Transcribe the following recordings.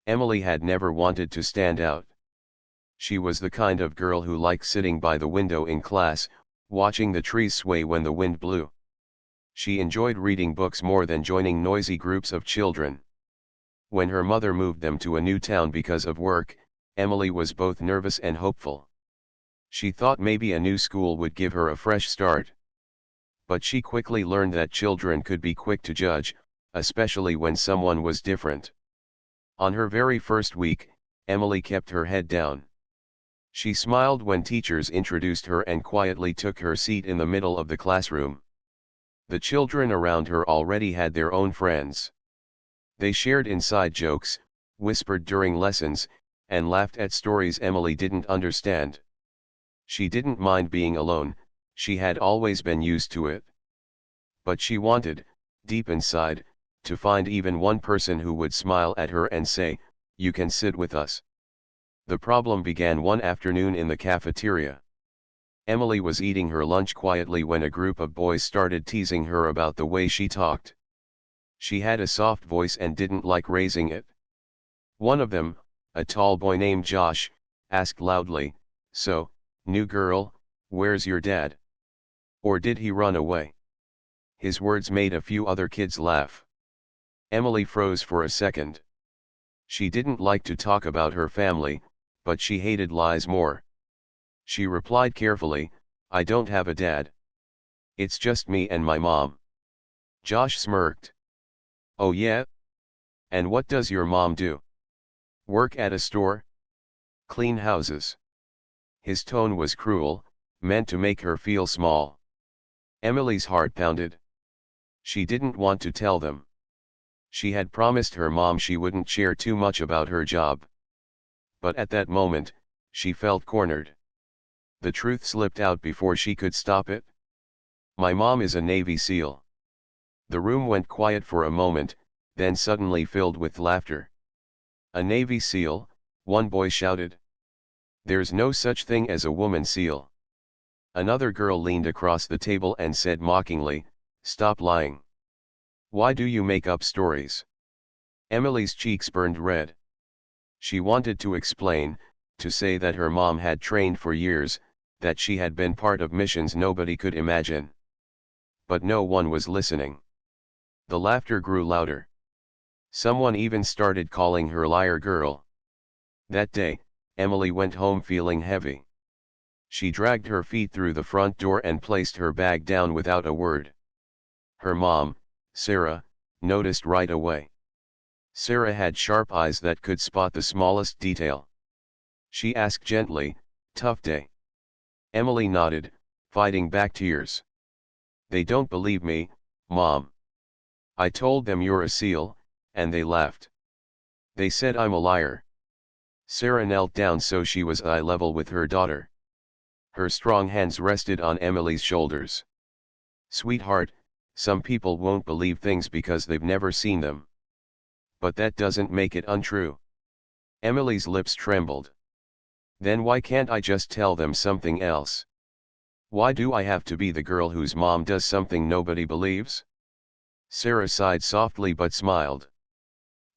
Emily had never wanted to stand out. She was the kind of girl who liked sitting by the window in class, watching the trees sway when the wind blew. She enjoyed reading books more than joining noisy groups of children. When her mother moved them to a new town because of work, Emily was both nervous and hopeful. She thought maybe a new school would give her a fresh start. But she quickly learned that children could be quick to judge, especially when someone was different. On her very first week, Emily kept her head down. She smiled when teachers introduced her and quietly took her seat in the middle of the classroom. The children around her already had their own friends. They shared inside jokes, whispered during lessons, and laughed at stories Emily didn't understand. She didn't mind being alone, she had always been used to it. But she wanted, deep inside, to find even one person who would smile at her and say, "You can sit with us." The problem began one afternoon in the cafeteria. Emily was eating her lunch quietly when a group of boys started teasing her about the way she talked. She had a soft voice and didn't like raising it. One of them, a tall boy named Josh, asked loudly, "So, new girl, where's your dad? Or did he run away?" His words made a few other kids laugh. Emily froze for a second. She didn't like to talk about her family, but she hated lies more. She replied carefully, "I don't have a dad. It's just me and my mom." Josh smirked. "Oh yeah? And what does your mom do? Work at a store? Clean houses?" His tone was cruel, meant to make her feel small. Emily's heart pounded. She didn't want to tell them. She had promised her mom she wouldn't share too much about her job. But at that moment, she felt cornered. The truth slipped out before she could stop it. "My mom is a Navy SEAL." The room went quiet for a moment, then suddenly filled with laughter. "A Navy SEAL?" one boy shouted. "There's no such thing as a woman SEAL." Another girl leaned across the table and said mockingly, "Stop lying. Why do you make up stories?" Emily's cheeks burned red. She wanted to explain, to say that her mom had trained for years, that she had been part of missions nobody could imagine. But no one was listening. The laughter grew louder. Someone even started calling her liar girl. That day, Emily went home feeling heavy. She dragged her feet through the front door and placed her bag down without a word. Her mom, Sarah, noticed right away. Sarah had sharp eyes that could spot the smallest detail. She asked gently, "Tough day?" Emily nodded, fighting back tears. "They don't believe me, Mom. I told them you're a SEAL, and they laughed. They said I'm a liar." Sarah knelt down so she was eye level with her daughter. Her strong hands rested on Emily's shoulders. "Sweetheart, some people won't believe things because they've never seen them. But that doesn't make it untrue." Emily's lips trembled. "Then why can't I just tell them something else? Why do I have to be the girl whose mom does something nobody believes?" Sarah sighed softly but smiled.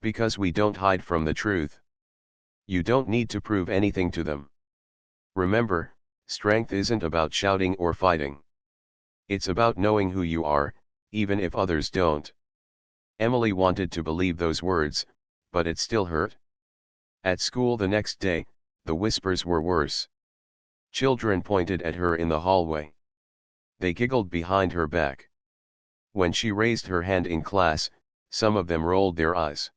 "Because we don't hide from the truth. You don't need to prove anything to them. Remember, strength isn't about shouting or fighting. It's about knowing who you are, even if others don't." Emily wanted to believe those words, but it still hurt. At school the next day, the whispers were worse. Children pointed at her in the hallway. They giggled behind her back. When she raised her hand in class, some of them rolled their eyes.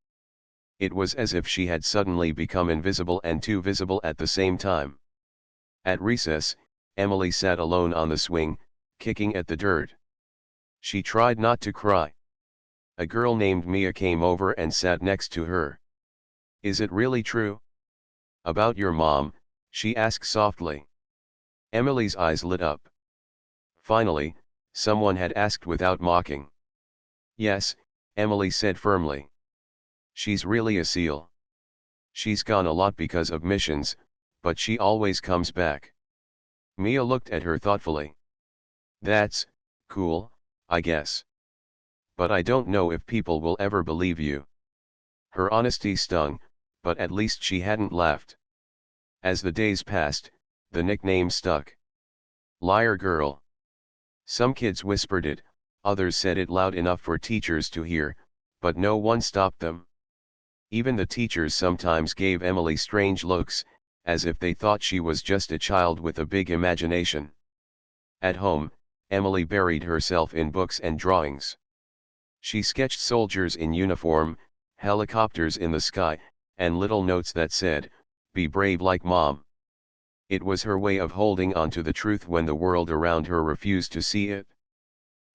It was as if she had suddenly become invisible and too visible at the same time. At recess, Emily sat alone on the swing, kicking at the dirt. She tried not to cry. A girl named Mia came over and sat next to her. "Is it really true? About your mom?" she asked softly. Emily's eyes lit up. Finally, someone had asked without mocking. "Yes," Emily said firmly. "She's really a SEAL. She's gone a lot because of missions, but she always comes back." Mia looked at her thoughtfully. "That's cool, I guess. But I don't know if people will ever believe you." Her honesty stung, but at least she hadn't laughed. As the days passed, the nickname stuck. Liar girl. Some kids whispered it, others said it loud enough for teachers to hear, but no one stopped them. Even the teachers sometimes gave Emily strange looks, as if they thought she was just a child with a big imagination. At home, Emily buried herself in books and drawings. She sketched soldiers in uniform, helicopters in the sky, and little notes that said, "Be brave like Mom." It was her way of holding on to the truth when the world around her refused to see it.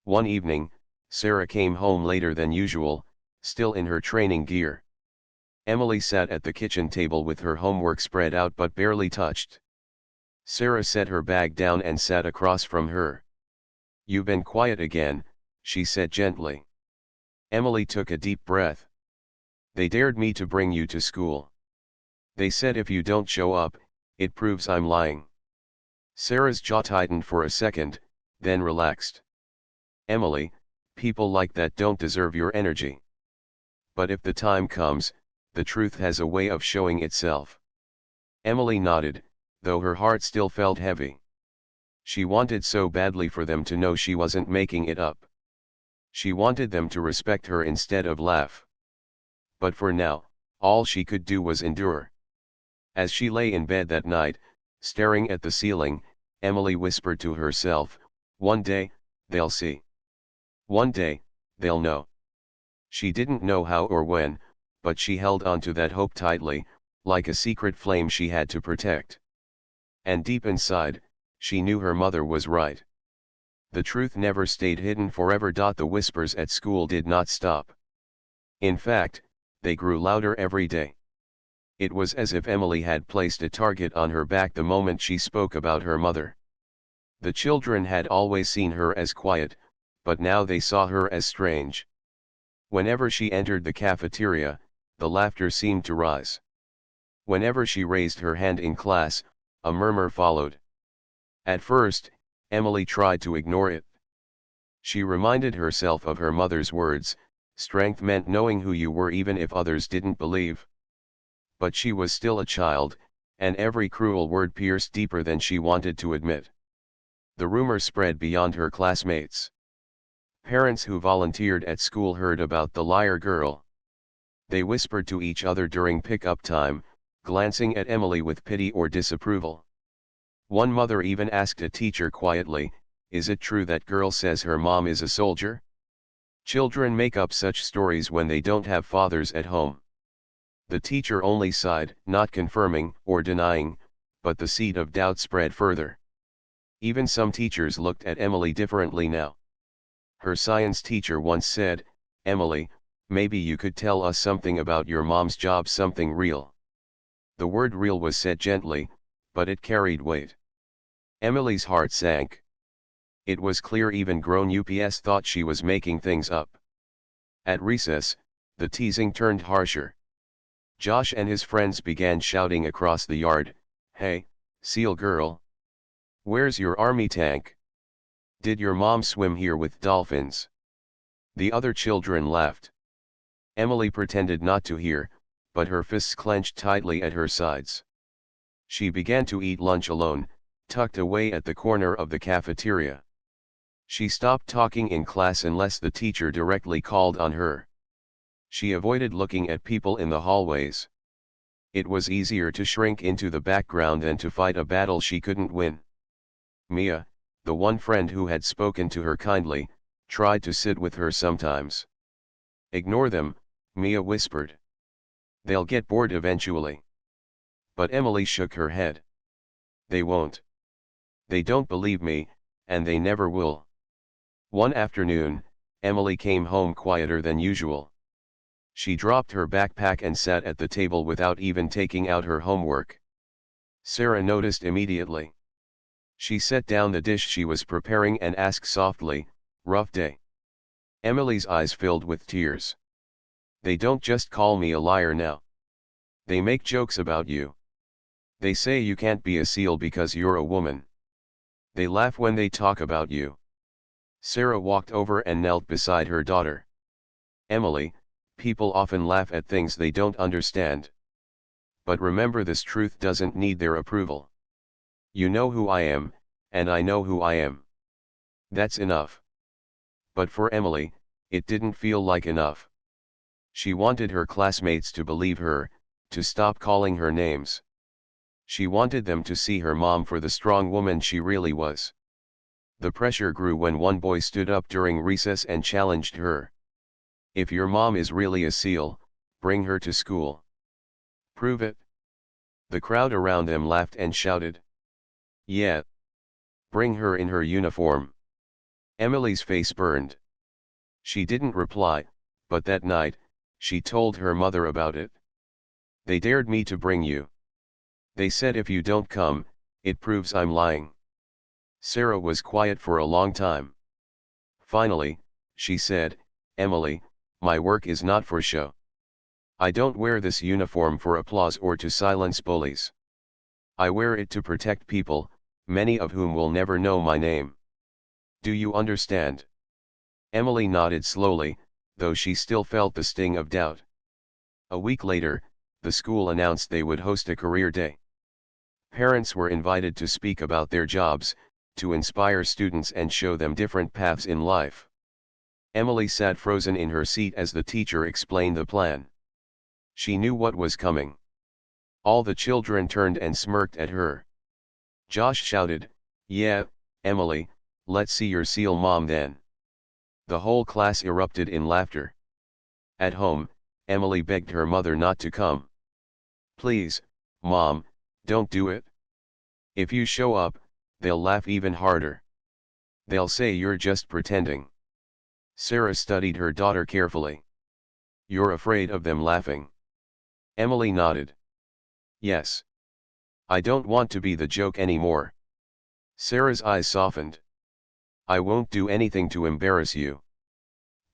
One evening, Sarah came home later than usual, still in her training gear. Emily sat at the kitchen table with her homework spread out but barely touched. Sarah set her bag down and sat across from her. "You've been quiet again," she said gently. Emily took a deep breath. "They dared me to bring you to school. They said if you don't show up, it proves I'm lying." Sarah's jaw tightened for a second, then relaxed. "Emily, people like that don't deserve your energy. But if the time comes, the truth has a way of showing itself." Emily nodded, though her heart still felt heavy. She wanted so badly for them to know she wasn't making it up. She wanted them to respect her instead of laugh. But for now, all she could do was endure. As she lay in bed that night, staring at the ceiling, Emily whispered to herself, "One day, they'll see. One day, they'll know." She didn't know how or when, but she held on to that hope tightly, like a secret flame she had to protect. And deep inside, she knew her mother was right. The truth never stayed hidden forever. The whispers at school did not stop. In fact, they grew louder every day. It was as if Emily had placed a target on her back the moment she spoke about her mother. The children had always seen her as quiet, but now they saw her as strange. Whenever she entered the cafeteria, the laughter seemed to rise. Whenever she raised her hand in class, a murmur followed. At first, Emily tried to ignore it. She reminded herself of her mother's words, "Strength meant knowing who you were even if others didn't believe." But she was still a child, and every cruel word pierced deeper than she wanted to admit. The rumor spread beyond her classmates. Parents who volunteered at school heard about the liar girl. They whispered to each other during pickup time, glancing at Emily with pity or disapproval. One mother even asked a teacher quietly, "Is it true that girl says her mom is a soldier?" Children make up such stories when they don't have fathers at home. The teacher only sighed, not confirming or denying, but the seed of doubt spread further. Even some teachers looked at Emily differently now. Her science teacher once said, "Emily, maybe you could tell us something about your mom's job, something real." The word real was said gently, but it carried weight. Emily's heart sank. It was clear even grown ups thought she was making things up. At recess, the teasing turned harsher. Josh and his friends began shouting across the yard, "Hey, seal girl! Where's your army tank? Did your mom swim here with dolphins?" The other children laughed. Emily pretended not to hear, but her fists clenched tightly at her sides. She began to eat lunch alone, tucked away at the corner of the cafeteria. She stopped talking in class unless the teacher directly called on her. She avoided looking at people in the hallways. It was easier to shrink into the background than to fight a battle she couldn't win. Mia, the one friend who had spoken to her kindly, tried to sit with her sometimes. "Ignore them," Mia whispered. "They'll get bored eventually." But Emily shook her head. "They won't. They don't believe me, and they never will." One afternoon, Emily came home quieter than usual. She dropped her backpack and sat at the table without even taking out her homework. Sarah noticed immediately. She set down the dish she was preparing and asked softly, "Rough day?" Emily's eyes filled with tears. "They don't just call me a liar now. They make jokes about you. They say you can't be a seal because you're a woman. They laugh when they talk about you." Sarah walked over and knelt beside her daughter. "Emily, people often laugh at things they don't understand. But remember, this truth doesn't need their approval. You know who I am, and I know who I am. That's enough. But for Emily, it didn't feel like enough. She wanted her classmates to believe her, to stop calling her names. She wanted them to see her mom for the strong woman she really was. The pressure grew when one boy stood up during recess and challenged her. If your mom is really a SEAL, bring her to school. Prove it. The crowd around them laughed and shouted. Yeah. Bring her in her uniform. Emily's face burned. She didn't reply, but that night, she told her mother about it. They dared me to bring you. They said if you don't come, it proves I'm lying. Sarah was quiet for a long time. Finally, she said, Emily, my work is not for show. I don't wear this uniform for applause or to silence bullies. I wear it to protect people, many of whom will never know my name. Do you understand? Emily nodded slowly, though she still felt the sting of doubt. A week later, the school announced they would host a career day. Parents were invited to speak about their jobs, to inspire students and show them different paths in life. Emily sat frozen in her seat as the teacher explained the plan. She knew what was coming. All the children turned and smirked at her. Josh shouted, Yeah, Emily, let's see your SEAL mom then. The whole class erupted in laughter. At home, Emily begged her mother not to come. Please, Mom, don't do it. If you show up, they'll laugh even harder. They'll say you're just pretending. Sarah studied her daughter carefully. You're afraid of them laughing? Emily nodded. Yes. I don't want to be the joke anymore. Sarah's eyes softened. I won't do anything to embarrass you.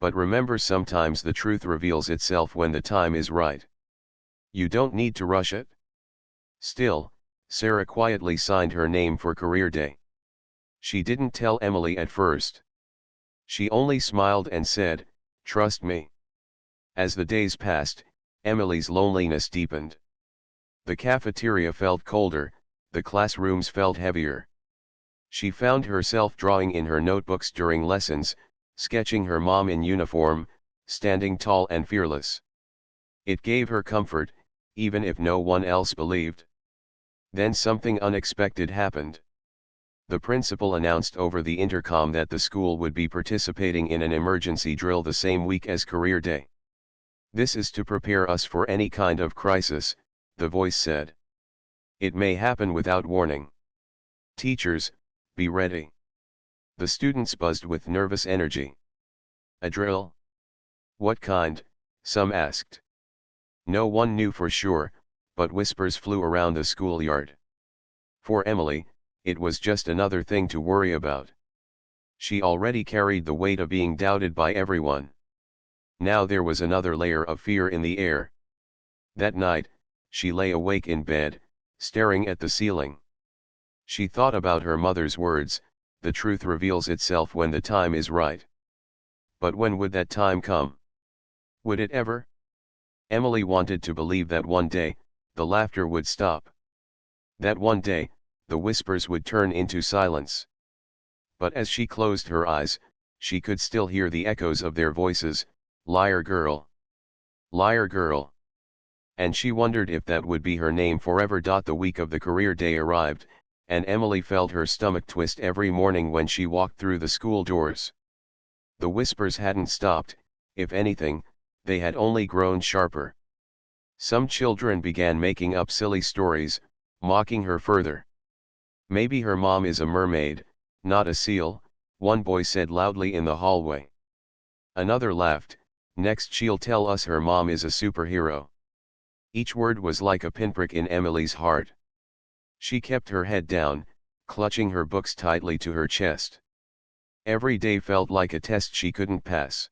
But remember, sometimes the truth reveals itself when the time is right. You don't need to rush it. Still, Sarah quietly signed her name for career day. She didn't tell Emily at first. She only smiled and said, Trust me. As the days passed, Emily's loneliness deepened. The cafeteria felt colder, the classrooms felt heavier. She found herself drawing in her notebooks during lessons, sketching her mom in uniform, standing tall and fearless. It gave her comfort, even if no one else believed. Then something unexpected happened. The principal announced over the intercom that the school would be participating in an emergency drill the same week as career day. This is to prepare us for any kind of crisis, the voice said. It may happen without warning. Teachers, be ready. The students buzzed with nervous energy. A drill? What kind? Some asked. No one knew for sure, but whispers flew around the schoolyard. For Emily, it was just another thing to worry about. She already carried the weight of being doubted by everyone. Now there was another layer of fear in the air. That night, she lay awake in bed, staring at the ceiling. She thought about her mother's words, the truth reveals itself when the time is right. But when would that time come? Would it ever? Emily wanted to believe that one day, the laughter would stop. That one day, the whispers would turn into silence. But as she closed her eyes, she could still hear the echoes of their voices, liar girl. Liar girl. And she wondered if that would be her name forever. The week of the career day arrived, and Emily felt her stomach twist every morning when she walked through the school doors. The whispers hadn't stopped, if anything, they had only grown sharper. Some children began making up silly stories, mocking her further. Maybe her mom is a mermaid, not a seal, one boy said loudly in the hallway. Another laughed, next she'll tell us her mom is a superhero. Each word was like a pinprick in Emily's heart. She kept her head down, clutching her books tightly to her chest. Every day felt like a test she couldn't pass.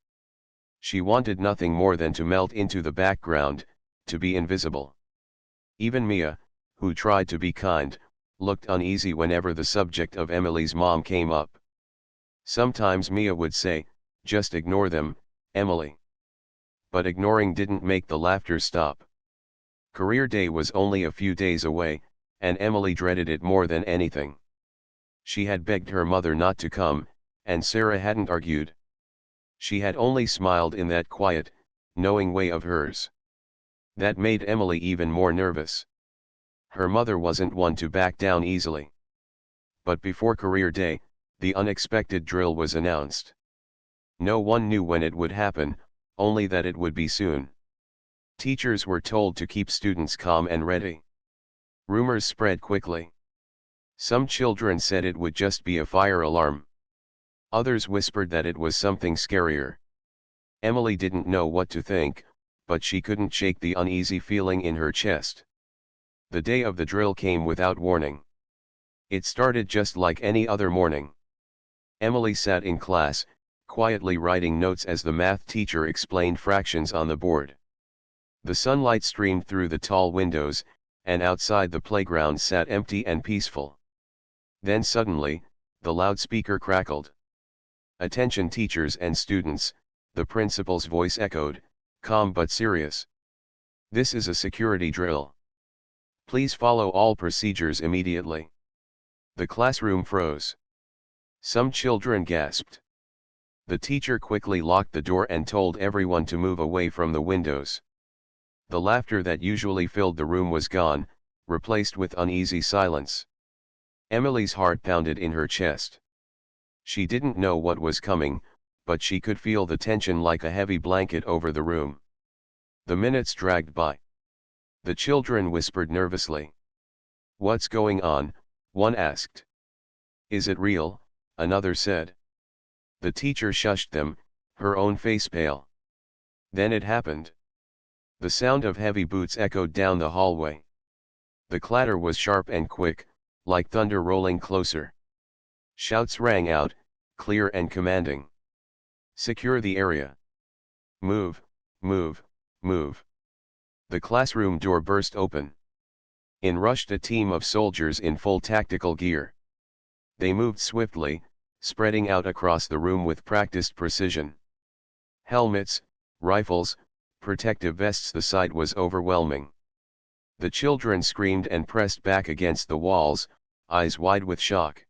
She wanted nothing more than to melt into the background, to be invisible. Even Mia, who tried to be kind, looked uneasy whenever the subject of Emily's mom came up. Sometimes Mia would say, just ignore them, Emily. But ignoring didn't make the laughter stop. Career day was only a few days away, and Emily dreaded it more than anything. She had begged her mother not to come, and Sarah hadn't argued. She had only smiled in that quiet, knowing way of hers. That made Emily even more nervous. Her mother wasn't one to back down easily. But before career day, the unexpected drill was announced. No one knew when it would happen, only that it would be soon. Teachers were told to keep students calm and ready. Rumors spread quickly. Some children said it would just be a fire alarm. Others whispered that it was something scarier. Emily didn't know what to think, but she couldn't shake the uneasy feeling in her chest. The day of the drill came without warning. It started just like any other morning. Emily sat in class, quietly writing notes as the math teacher explained fractions on the board. The sunlight streamed through the tall windows, and outside the playground sat empty and peaceful. Then suddenly, the loudspeaker crackled. "Attention teachers and students," the principal's voice echoed, calm but serious. "This is a security drill. Please follow all procedures immediately." The classroom froze. Some children gasped. The teacher quickly locked the door and told everyone to move away from the windows. The laughter that usually filled the room was gone, replaced with uneasy silence. Emily's heart pounded in her chest. She didn't know what was coming, but she could feel the tension like a heavy blanket over the room. The minutes dragged by. The children whispered nervously. "What's going on?" one asked. "Is it real?" another said. The teacher shushed them, her own face pale. Then it happened. The sound of heavy boots echoed down the hallway. The clatter was sharp and quick, like thunder rolling closer. Shouts rang out, clear and commanding. "Secure the area. Move, move, move." The classroom door burst open. In rushed a team of soldiers in full tactical gear. They moved swiftly, spreading out across the room with practiced precision. Helmets, rifles, protective vests. The sight was overwhelming. The children screamed and pressed back against the walls, eyes wide with shock.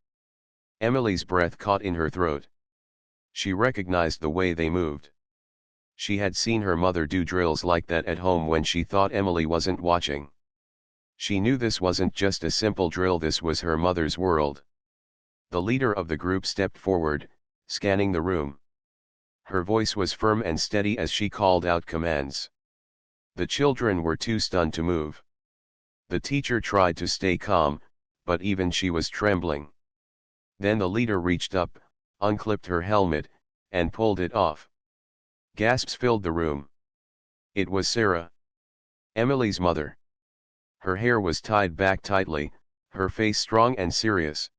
Emily's breath caught in her throat. She recognized the way they moved. She had seen her mother do drills like that at home when she thought Emily wasn't watching. She knew this wasn't just a simple drill, this was her mother's world. The leader of the group stepped forward, scanning the room. Her voice was firm and steady as she called out commands. The children were too stunned to move. The teacher tried to stay calm, but even she was trembling. Then the leader reached up, unclipped her helmet, and pulled it off. Gasps filled the room. It was Sarah, Emily's mother. Her hair was tied back tightly, her face strong and serious.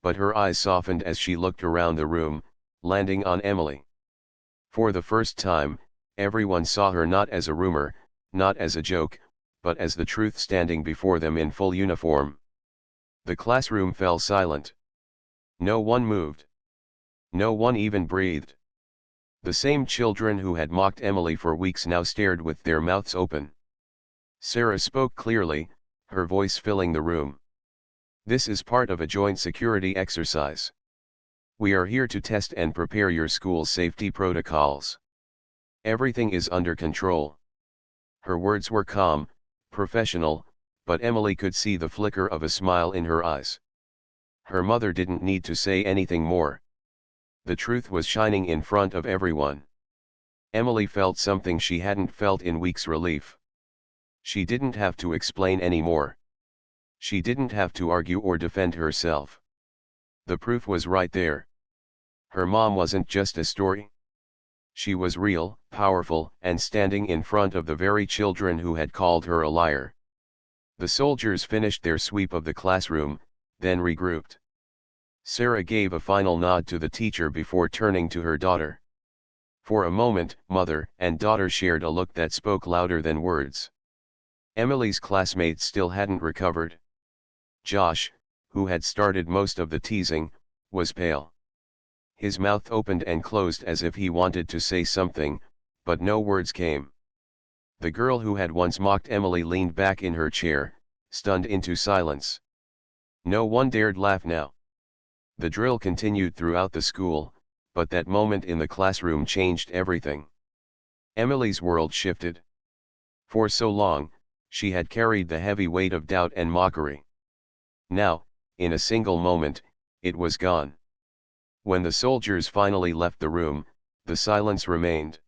But her eyes softened as she looked around the room, landing on Emily. For the first time, everyone saw her not as a rumor, not as a joke, but as the truth standing before them in full uniform. The classroom fell silent. No one moved. No one even breathed. The same children who had mocked Emily for weeks now stared with their mouths open. Sarah spoke clearly, her voice filling the room. "This is part of a joint security exercise. We are here to test and prepare your school's safety protocols. Everything is under control." Her words were calm, professional, but Emily could see the flicker of a smile in her eyes. Her mother didn't need to say anything more. The truth was shining in front of everyone. Emily felt something she hadn't felt in weeks: relief. She didn't have to explain anymore. She didn't have to argue or defend herself. The proof was right there. Her mom wasn't just a story. She was real, powerful, and standing in front of the very children who had called her a liar. The soldiers finished their sweep of the classroom, then regrouped. Sarah gave a final nod to the teacher before turning to her daughter. For a moment, mother and daughter shared a look that spoke louder than words. Emily's classmates still hadn't recovered. Josh, who had started most of the teasing, was pale. His mouth opened and closed as if he wanted to say something, but no words came. The girl who had once mocked Emily leaned back in her chair, stunned into silence. No one dared laugh now. The drill continued throughout the school, but that moment in the classroom changed everything. Emily's world shifted. For so long, she had carried the heavy weight of doubt and mockery. Now, in a single moment, it was gone. When the soldiers finally left the room, the silence remained.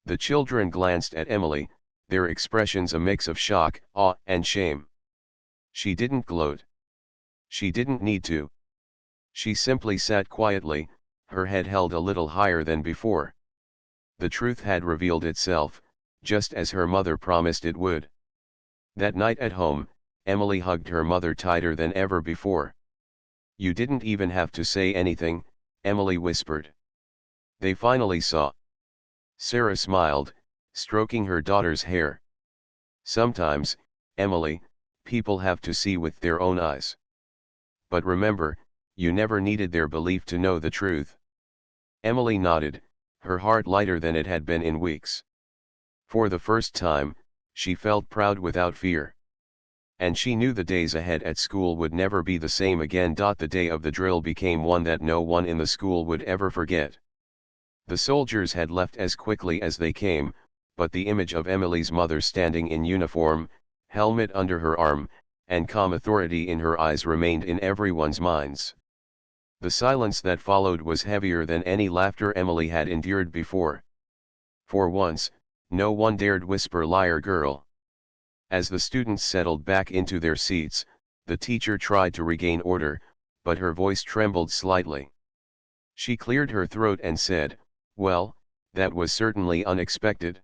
The children glanced at Emily, their expressions a mix of shock, awe, and shame. She didn't gloat. She didn't need to. She simply sat quietly, her head held a little higher than before. The truth had revealed itself, just as her mother promised it would. That night at home, Emily hugged her mother tighter than ever before. "You didn't even have to say anything," Emily whispered. "They finally saw." Sarah smiled, stroking her daughter's hair. "Sometimes, Emily, people have to see with their own eyes. But remember, you never needed their belief to know the truth." Emily nodded, her heart lighter than it had been in weeks. For the first time, she felt proud without fear. And she knew the days ahead at school would never be the same again. The day of the drill became one that no one in the school would ever forget. The soldiers had left as quickly as they came, but the image of Emily's mother standing in uniform, helmet under her arm, and calm authority in her eyes remained in everyone's minds. The silence that followed was heavier than any laughter Emily had endured before. For once, no one dared whisper "liar girl." As the students settled back into their seats, the teacher tried to regain order, but her voice trembled slightly. She cleared her throat and said, "Well, that was certainly unexpected.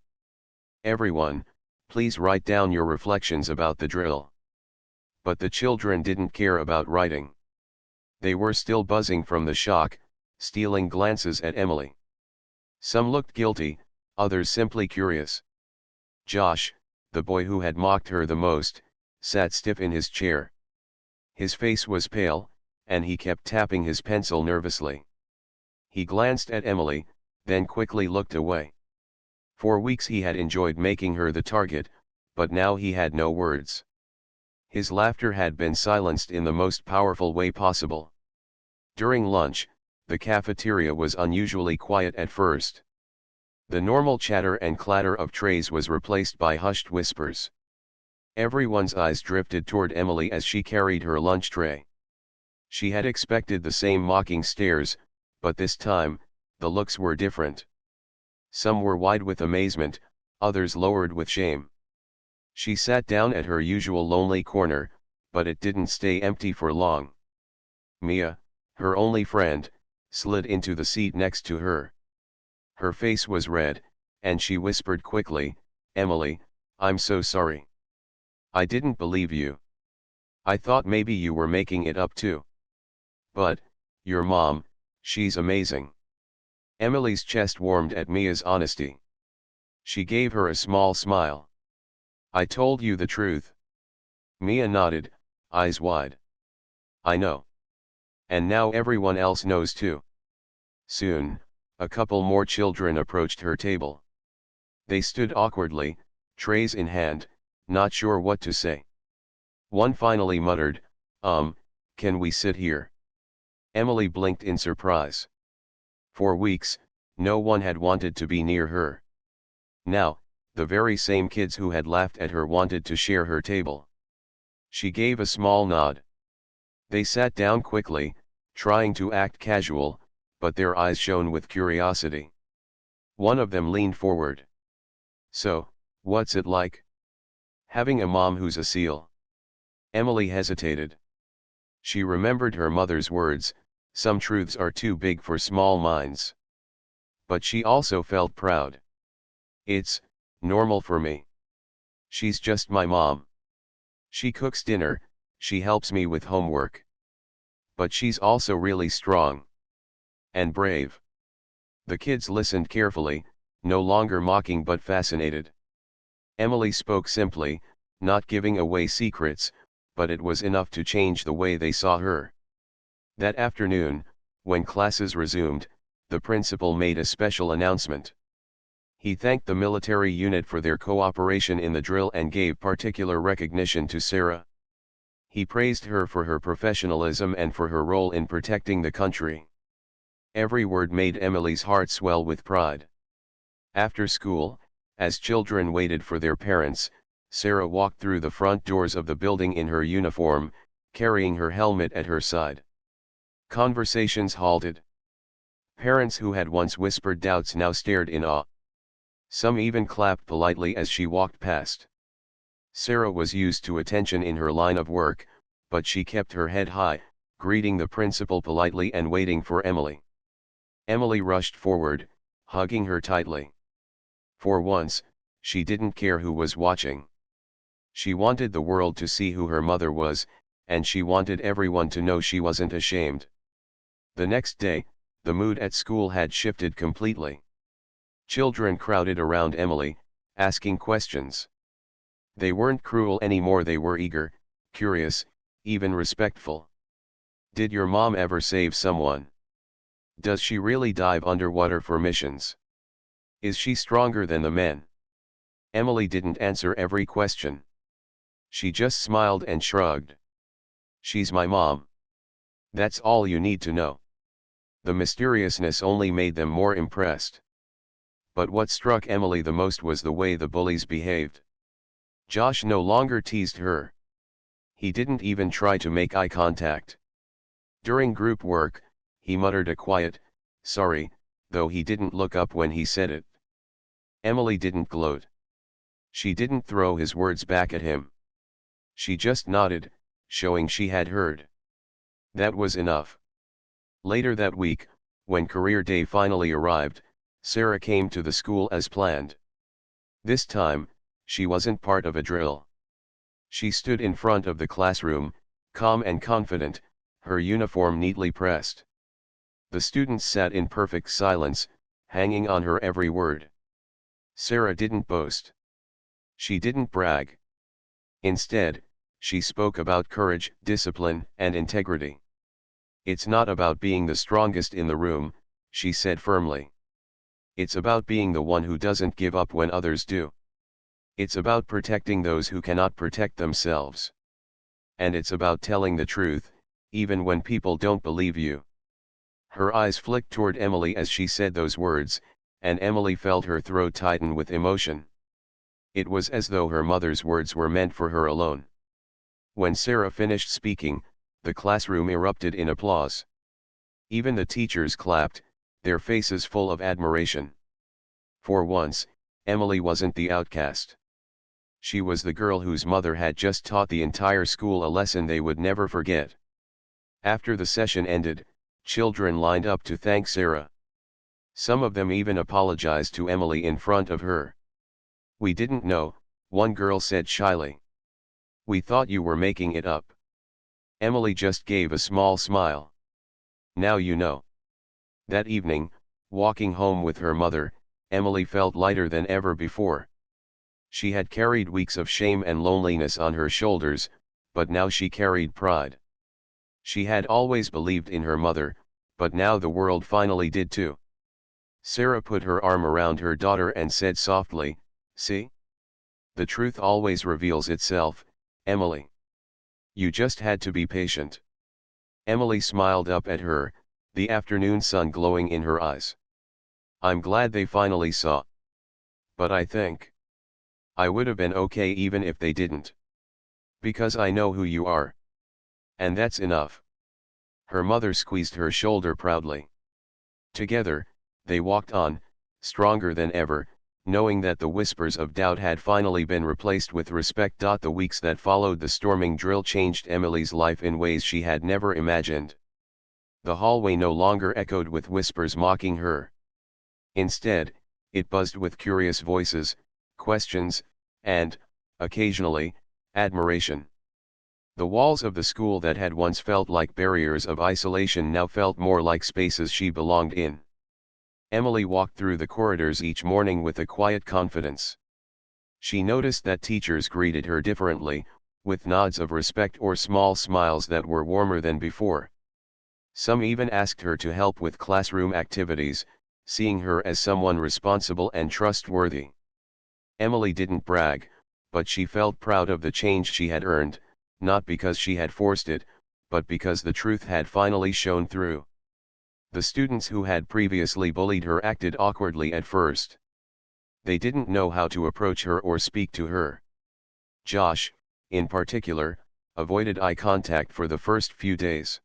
Everyone, please write down your reflections about the drill." But the children didn't care about writing. They were still buzzing from the shock, stealing glances at Emily. Some looked guilty, others simply curious. Josh, the boy who had mocked her the most, sat stiff in his chair. His face was pale, and he kept tapping his pencil nervously. He glanced at Emily, then quickly looked away. For weeks he had enjoyed making her the target, but now he had no words. His laughter had been silenced in the most powerful way possible. During lunch, the cafeteria was unusually quiet at first. The normal chatter and clatter of trays was replaced by hushed whispers. Everyone's eyes drifted toward Emily as she carried her lunch tray. She had expected the same mocking stares, but this time, the looks were different. Some were wide with amazement, others lowered with shame. She sat down at her usual lonely corner, but it didn't stay empty for long. Mia, her only friend, slid into the seat next to her. Her face was red, and she whispered quickly, "Emily, I'm so sorry. I didn't believe you. I thought maybe you were making it up too. But, your mom, she's amazing." Emily's chest warmed at Mia's honesty. She gave her a small smile. "I told you the truth." Mia nodded, eyes wide. "I know. And now everyone else knows too." Soon, a couple more children approached her table. They stood awkwardly, trays in hand, not sure what to say. One finally muttered, Can we sit here?" Emily blinked in surprise. For weeks, no one had wanted to be near her. Now, the very same kids who had laughed at her wanted to share her table. She gave a small nod. They sat down quickly, trying to act casual, but their eyes shone with curiosity. One of them leaned forward. "So, what's it like having a mom who's a SEAL?" Emily hesitated. She remembered her mother's words, "Some truths are too big for small minds." But she also felt proud. "It's normal for me. She's just my mom. She cooks dinner, she helps me with homework. But she's also really strong. And brave." The kids listened carefully, no longer mocking but fascinated. Emily spoke simply, not giving away secrets, but it was enough to change the way they saw her. That afternoon, when classes resumed, the principal made a special announcement. He thanked the military unit for their cooperation in the drill and gave particular recognition to Sarah. He praised her for her professionalism and for her role in protecting the country. Every word made Emily's heart swell with pride. After school, as children waited for their parents, Sarah walked through the front doors of the building in her uniform, carrying her helmet at her side. Conversations halted. Parents who had once whispered doubts now stared in awe. Some even clapped politely as she walked past. Sarah was used to attention in her line of work, but she kept her head high, greeting the principal politely and waiting for Emily. Emily rushed forward, hugging her tightly. For once, she didn't care who was watching. She wanted the world to see who her mother was, and she wanted everyone to know she wasn't ashamed. The next day, the mood at school had shifted completely. Children crowded around Emily, asking questions. They weren't cruel anymore, they were eager, curious, even respectful. Did your mom ever save someone? Does she really dive underwater for missions? Is she stronger than the men? Emily didn't answer every question. She just smiled and shrugged. She's my mom. That's all you need to know. The mysteriousness only made them more impressed. But what struck Emily the most was the way the bullies behaved. Josh no longer teased her. He didn't even try to make eye contact. During group work, he muttered a quiet, "Sorry," though he didn't look up when he said it. Emily didn't gloat. She didn't throw his words back at him. She just nodded, showing she had heard. That was enough. Later that week, when career day finally arrived, Sarah came to the school as planned. This time, she wasn't part of a drill. She stood in front of the classroom, calm and confident, her uniform neatly pressed. The students sat in perfect silence, hanging on her every word. Sarah didn't boast. She didn't brag. Instead, she spoke about courage, discipline, and integrity. It's not about being the strongest in the room, she said firmly. It's about being the one who doesn't give up when others do. It's about protecting those who cannot protect themselves. And it's about telling the truth, even when people don't believe you. Her eyes flicked toward Emily as she said those words, and Emily felt her throat tighten with emotion. It was as though her mother's words were meant for her alone. When Sarah finished speaking, the classroom erupted in applause. Even the teachers clapped, their faces full of admiration. For once, Emily wasn't the outcast. She was the girl whose mother had just taught the entire school a lesson they would never forget. After the session ended, children lined up to thank Sarah. Some of them even apologized to Emily in front of her. "We didn't know," one girl said shyly. "We thought you were making it up." Emily just gave a small smile. "Now you know." That evening, walking home with her mother, Emily felt lighter than ever before. She had carried weeks of shame and loneliness on her shoulders, but now she carried pride. She had always believed in her mother, but now the world finally did too. Sarah put her arm around her daughter and said softly, "See? The truth always reveals itself, Emily. You just had to be patient." Emily smiled up at her, the afternoon sun glowing in her eyes. "I'm glad they finally saw. But I think I would have been okay even if they didn't. Because I know who you are. And that's enough." Her mother squeezed her shoulder proudly. Together, they walked on, stronger than ever, knowing that the whispers of doubt had finally been replaced with respect. The weeks that followed the storming drill changed Emily's life in ways she had never imagined. The hallway no longer echoed with whispers mocking her. Instead, it buzzed with curious voices, questions, and, occasionally, admiration. The walls of the school that had once felt like barriers of isolation now felt more like spaces she belonged in. Emily walked through the corridors each morning with a quiet confidence. She noticed that teachers greeted her differently, with nods of respect or small smiles that were warmer than before. Some even asked her to help with classroom activities, seeing her as someone responsible and trustworthy. Emily didn't brag, but she felt proud of the change she had earned, not because she had forced it, but because the truth had finally shown through. The students who had previously bullied her acted awkwardly at first. They didn't know how to approach her or speak to her. Josh, in particular, avoided eye contact for the first few days.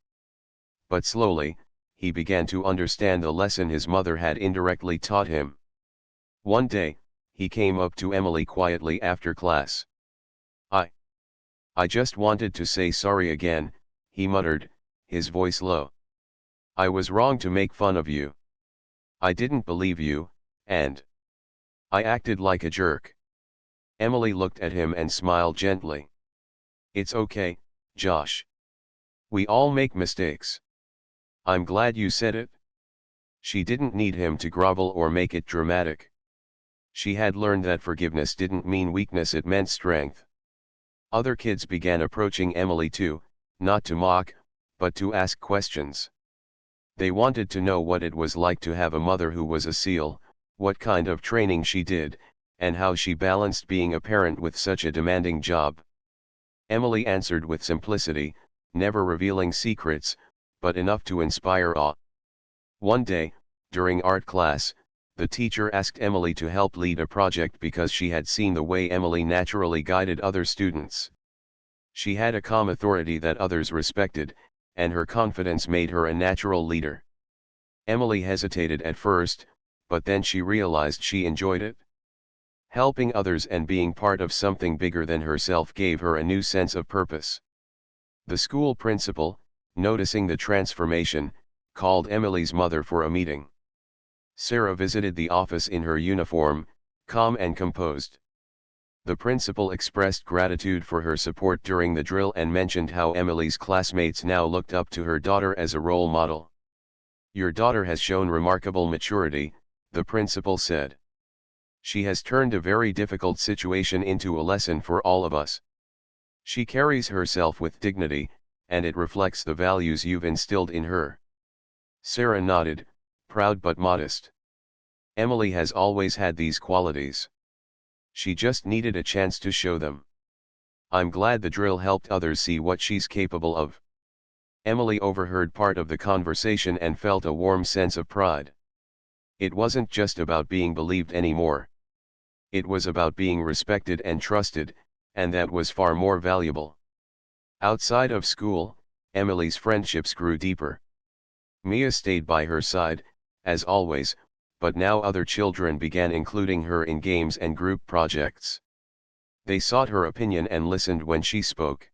But slowly, he began to understand the lesson his mother had indirectly taught him. One day, he came up to Emily quietly after class. I I just wanted to say sorry again, he muttered, his voice low. I was wrong to make fun of you. I didn't believe you, and I acted like a jerk. Emily looked at him and smiled gently. It's okay, Josh. We all make mistakes. I'm glad you said it. She didn't need him to grovel or make it dramatic. She had learned that forgiveness didn't mean weakness, it meant strength. Other kids began approaching Emily too, not to mock, but to ask questions. They wanted to know what it was like to have a mother who was a SEAL, what kind of training she did, and how she balanced being a parent with such a demanding job. Emily answered with simplicity, never revealing secrets, but enough to inspire awe. One day, during art class, the teacher asked Emily to help lead a project because she had seen the way Emily naturally guided other students. She had a calm authority that others respected, and her confidence made her a natural leader. Emily hesitated at first, but then she realized she enjoyed it. Helping others and being part of something bigger than herself gave her a new sense of purpose. The school principal, noticing the transformation, called Emily's mother for a meeting. Sarah visited the office in her uniform, calm and composed. The principal expressed gratitude for her support during the drill and mentioned how Emily's classmates now looked up to her daughter as a role model. Your daughter has shown remarkable maturity, the principal said. She has turned a very difficult situation into a lesson for all of us. She carries herself with dignity, and it reflects the values you've instilled in her. Sarah nodded, proud but modest. Emily has always had these qualities. She just needed a chance to show them. I'm glad the drill helped others see what she's capable of. Emily overheard part of the conversation and felt a warm sense of pride. It wasn't just about being believed anymore. It was about being respected and trusted, and that was far more valuable. Outside of school, Emily's friendships grew deeper. Mia stayed by her side, as always, but now other children began including her in games and group projects. They sought her opinion and listened when she spoke.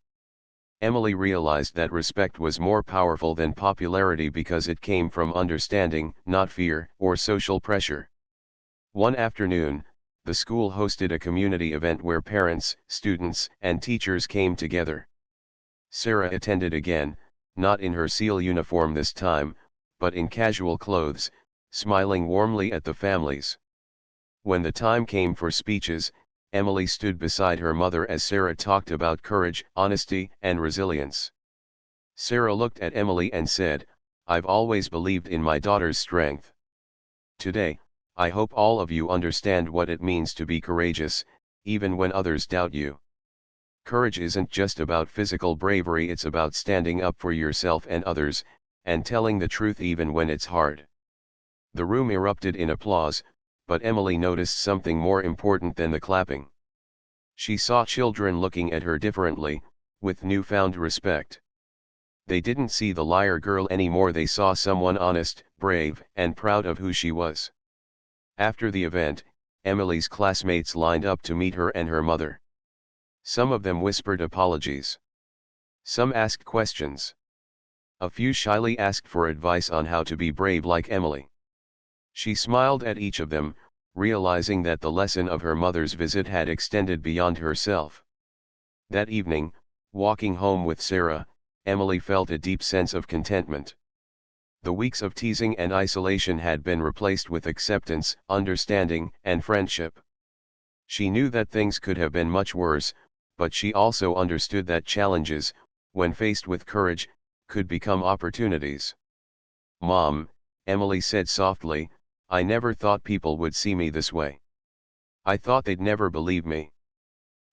Emily realized that respect was more powerful than popularity because it came from understanding, not fear or social pressure. One afternoon, the school hosted a community event where parents, students, and teachers came together. Sarah attended again, not in her SEAL uniform this time, but in casual clothes, smiling warmly at the families. When the time came for speeches, Emily stood beside her mother as Sarah talked about courage, honesty, and resilience. Sarah looked at Emily and said, I've always believed in my daughter's strength. Today, I hope all of you understand what it means to be courageous, even when others doubt you. Courage isn't just about physical bravery, it's about standing up for yourself and others, and telling the truth even when it's hard. The room erupted in applause, but Emily noticed something more important than the clapping. She saw children looking at her differently, with newfound respect. They didn't see the liar girl anymore, they saw someone honest, brave, and proud of who she was. After the event, Emily's classmates lined up to meet her and her mother. Some of them whispered apologies. Some asked questions. A few shyly asked for advice on how to be brave like Emily. She smiled at each of them, realizing that the lesson of her mother's visit had extended beyond herself. That evening, walking home with Sarah, Emily felt a deep sense of contentment. The weeks of teasing and isolation had been replaced with acceptance, understanding, and friendship. She knew that things could have been much worse, but she also understood that challenges, when faced with courage, could become opportunities. Mom, Emily said softly, I never thought people would see me this way. I thought they'd never believe me.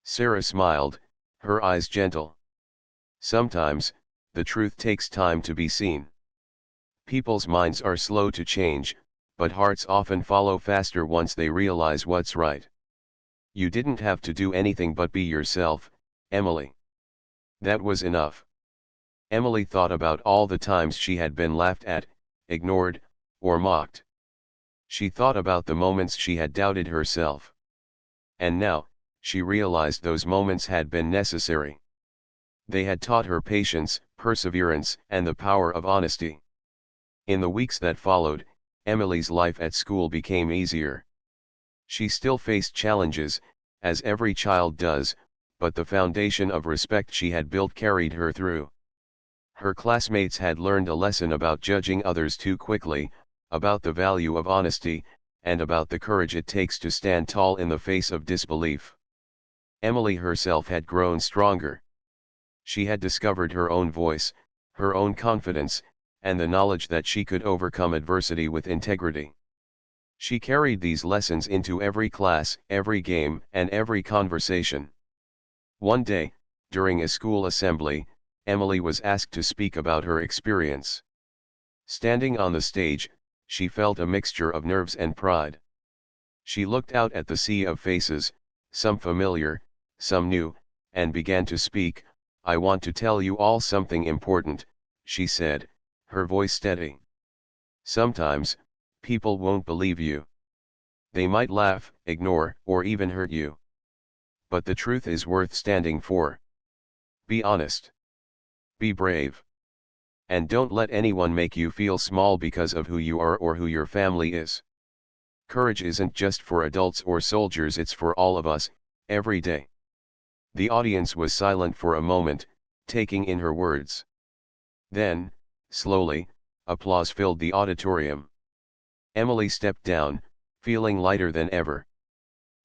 Sarah smiled, her eyes gentle. Sometimes, the truth takes time to be seen. People's minds are slow to change, but hearts often follow faster once they realize what's right. You didn't have to do anything but be yourself, Emily. That was enough. Emily thought about all the times she had been laughed at, ignored, or mocked. She thought about the moments she had doubted herself. And now, she realized those moments had been necessary. They had taught her patience, perseverance, and the power of honesty. In the weeks that followed, Emily's life at school became easier. She still faced challenges, as every child does, but the foundation of respect she had built carried her through. Her classmates had learned a lesson about judging others too quickly, about the value of honesty, and about the courage it takes to stand tall in the face of disbelief. Emily herself had grown stronger. She had discovered her own voice, her own confidence, and the knowledge that she could overcome adversity with integrity. She carried these lessons into every class, every game, and every conversation. One day, during a school assembly, Emily was asked to speak about her experience. Standing on the stage, she felt a mixture of nerves and pride. She looked out at the sea of faces, some familiar, some new, and began to speak. "I want to tell you all something important," she said, her voice steady. "Sometimes, people won't believe you. They might laugh, ignore, or even hurt you. But the truth is worth standing for. Be honest. Be brave. And don't let anyone make you feel small because of who you are or who your family is. Courage isn't just for adults or soldiers, it's for all of us, every day." The audience was silent for a moment, taking in her words. Then, slowly, applause filled the auditorium. Emily stepped down, feeling lighter than ever.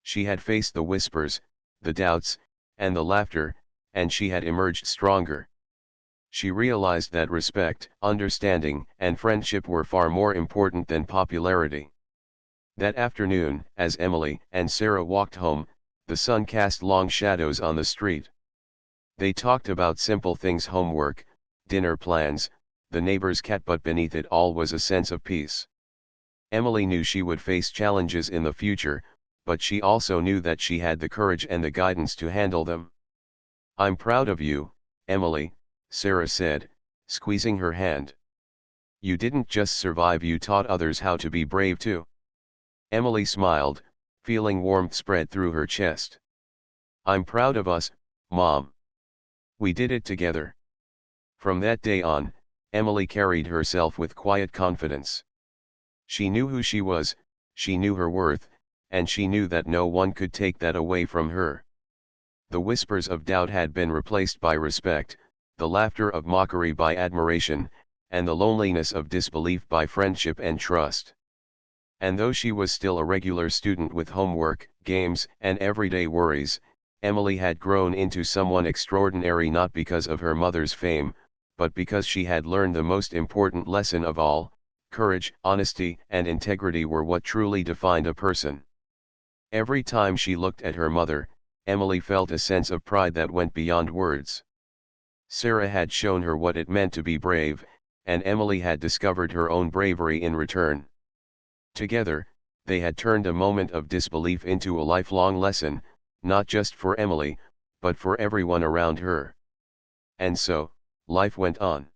She had faced the whispers, the doubts, and the laughter, and she had emerged stronger. She realized that respect, understanding, and friendship were far more important than popularity. That afternoon, as Emily and Sarah walked home, the sun cast long shadows on the street. They talked about simple things: homework, dinner plans, the neighbor's cat, but beneath it all was a sense of peace. Emily knew she would face challenges in the future, but she also knew that she had the courage and the guidance to handle them. "I'm proud of you, Emily," Sarah said, squeezing her hand. "You didn't just survive, you taught others how to be brave too." Emily smiled, feeling warmth spread through her chest. "I'm proud of us, Mom. We did it together." From that day on, Emily carried herself with quiet confidence. She knew who she was, she knew her worth, and she knew that no one could take that away from her. The whispers of doubt had been replaced by respect, the laughter of mockery by admiration, and the loneliness of disbelief by friendship and trust. And though she was still a regular student with homework, games, and everyday worries, Emily had grown into someone extraordinary, not because of her mother's fame, but because she had learned the most important lesson of all: courage, honesty, and integrity were what truly defined a person. Every time she looked at her mother, Emily felt a sense of pride that went beyond words. Sarah had shown her what it meant to be brave, and Emily had discovered her own bravery in return. Together, they had turned a moment of disbelief into a lifelong lesson, not just for Emily, but for everyone around her. And so, life went on.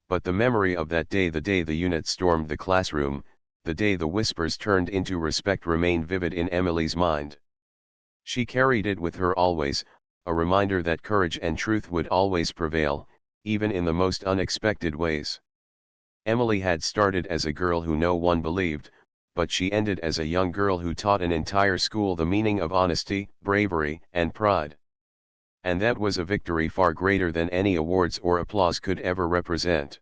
But the memory of that day, the day the unit stormed the classroom, the day the whispers turned into respect, remained vivid in Emily's mind. She carried it with her always, a reminder that courage and truth would always prevail, even in the most unexpected ways. Emily had started as a girl who no one believed, but she ended as a young girl who taught an entire school the meaning of honesty, bravery, and pride. And that was a victory far greater than any awards or applause could ever represent.